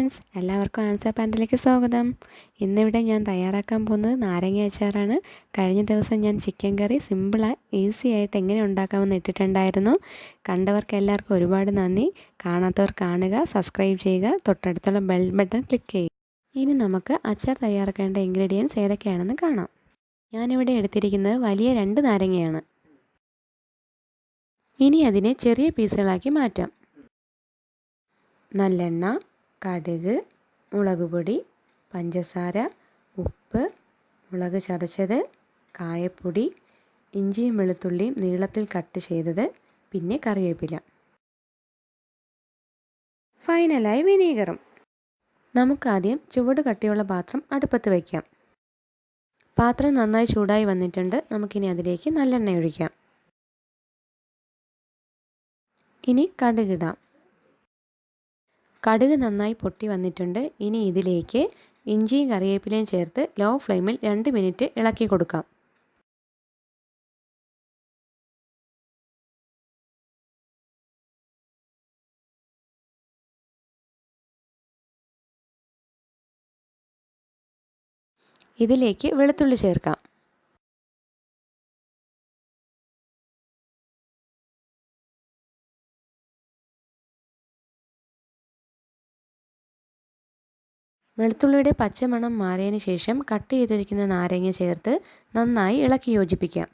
Friends, എല്ലാവർക്കും answer പാൻറ്റിലേക്ക് സ്വാഗതം. ഇന്നിവിടെ ഞാൻ തയ്യാറാക്കാൻ പോകുന്നത് നാരങ്ങ അച്ചാറാണ്. കഴിഞ്ഞ ദിവസം ഞാൻ ചിക്കൻ കറി സിമ്പിളായി ഈസി ആയിട്ട് എങ്ങനെ ഉണ്ടാക്കാമെന്ന് ഇട്ടിട്ടുണ്ടായിരുന്നു. കണ്ടവർക്ക് എല്ലാവർക്കും ഒരുപാട് നന്ദി. കാണാത്തവർ കാണുക, സബ്സ്ക്രൈബ് ചെയ്യുക, തൊട്ടടുത്തുള്ള ബെൽ ബട്ടൺ ക്ലിക്ക് ചെയ്യുക. ഇനി നമുക്ക് അച്ചാർ തയ്യാറാക്കേണ്ട ഇൻഗ്രീഡിയൻസ് ഏതൊക്കെയാണെന്ന് കാണാം. ഞാനിവിടെ എടുത്തിരിക്കുന്നത് വലിയ 2 നാരങ്ങയാണ്. ഇനി അതിനെ ചെറിയ പീസുകളാക്കി മാറ്റാം. നല്ലെണ്ണ, കടുക്, മുളക് പൊടി, പഞ്ചസാര, ഉപ്പ്, മുളക് ചതച്ചത്, കായപ്പൊടി, ഇഞ്ചിയും വെളുത്തുള്ളിയും നീളത്തിൽ കട്ട് ചെയ്തത്, പിന്നെ കറിവേപ്പില. ഫൈനലായി വിനീഗറും. നമുക്കാദ്യം ചുവട് കട്ടിയുള്ള പാത്രം അടുപ്പത്ത് വയ്ക്കാം. പാത്രം നന്നായി ചൂടായി വന്നിട്ടുണ്ട്. നമുക്കിനി അതിലേക്ക് നല്ലെണ്ണ ഒഴിക്കാം. ഇനി കടുകിടാം. കടുക് നന്നായി പൊട്ടി വന്നിട്ടുണ്ട്. ഇനി ഇതിലേക്ക് ഇഞ്ചിയും കറിവേപ്പിലയും ചേർത്ത് ലോ ഫ്ലെയിമിൽ 2 മിനിറ്റ് ഇളക്കി കൊടുക്കാം. ഇതിലേക്ക് വെളുത്തുള്ളി ചേർക്കാം. വെളുത്തുള്ളിയുടെ പച്ചമണം മാറിയതിന് ശേഷം കട്ട് ചെയ്തിരിക്കുന്ന നാരങ്ങ ചേർത്ത് നന്നായി ഇളക്കി യോജിപ്പിക്കാം.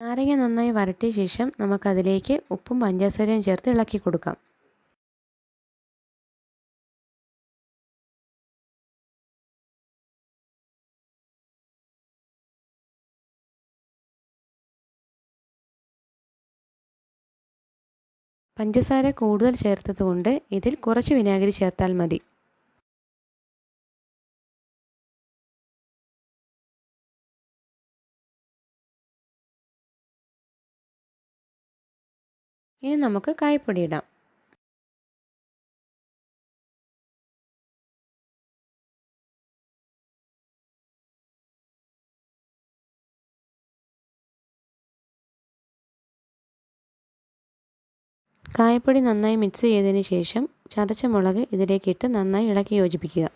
നാരങ്ങ നന്നായി വരട്ടിയ ശേഷം നമുക്കതിലേക്ക് ഉപ്പും പഞ്ചസാരയും ചേർത്ത് ഇളക്കി കൊടുക്കാം. പഞ്ചസാര കൂടുതൽ ചേർത്തതുകൊണ്ട് ഇതിൽ കുറച്ച് വിനാഗിരി ചേർത്താൽ മതി. ഇനി നമുക്ക് കായപ്പൊടി ഇടാം. കായപ്പൊടി നന്നായി മിക്സ് ചെയ്തതിന് ശേഷം ചതച്ച മുളക് ഇതിലേക്കിട്ട് നന്നായി ഇളക്കി യോജിപ്പിക്കുക.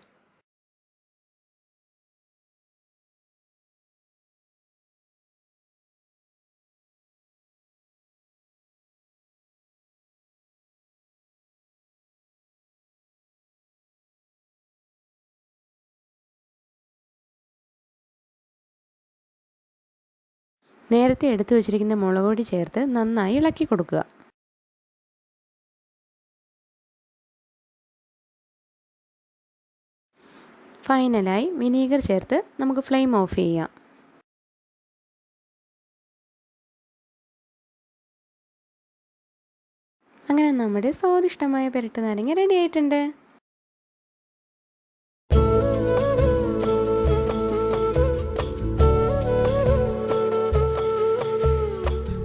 നേരത്തെ എടുത്തു വച്ചിരിക്കുന്ന മുളക് പൊടി ചേർത്ത് നന്നായി ഇളക്കി കൊടുക്കുക. ഫൈനലായി വിനീഗർ ചേർത്ത് നമുക്ക് ഫ്ലെയിം ഓഫ് ചെയ്യാം. അങ്ങനെ നമ്മുടെ സ്വാദിഷ്ടമായ പെരട്ട് നാരങ്ങ റെഡി ആയിട്ടുണ്ട്.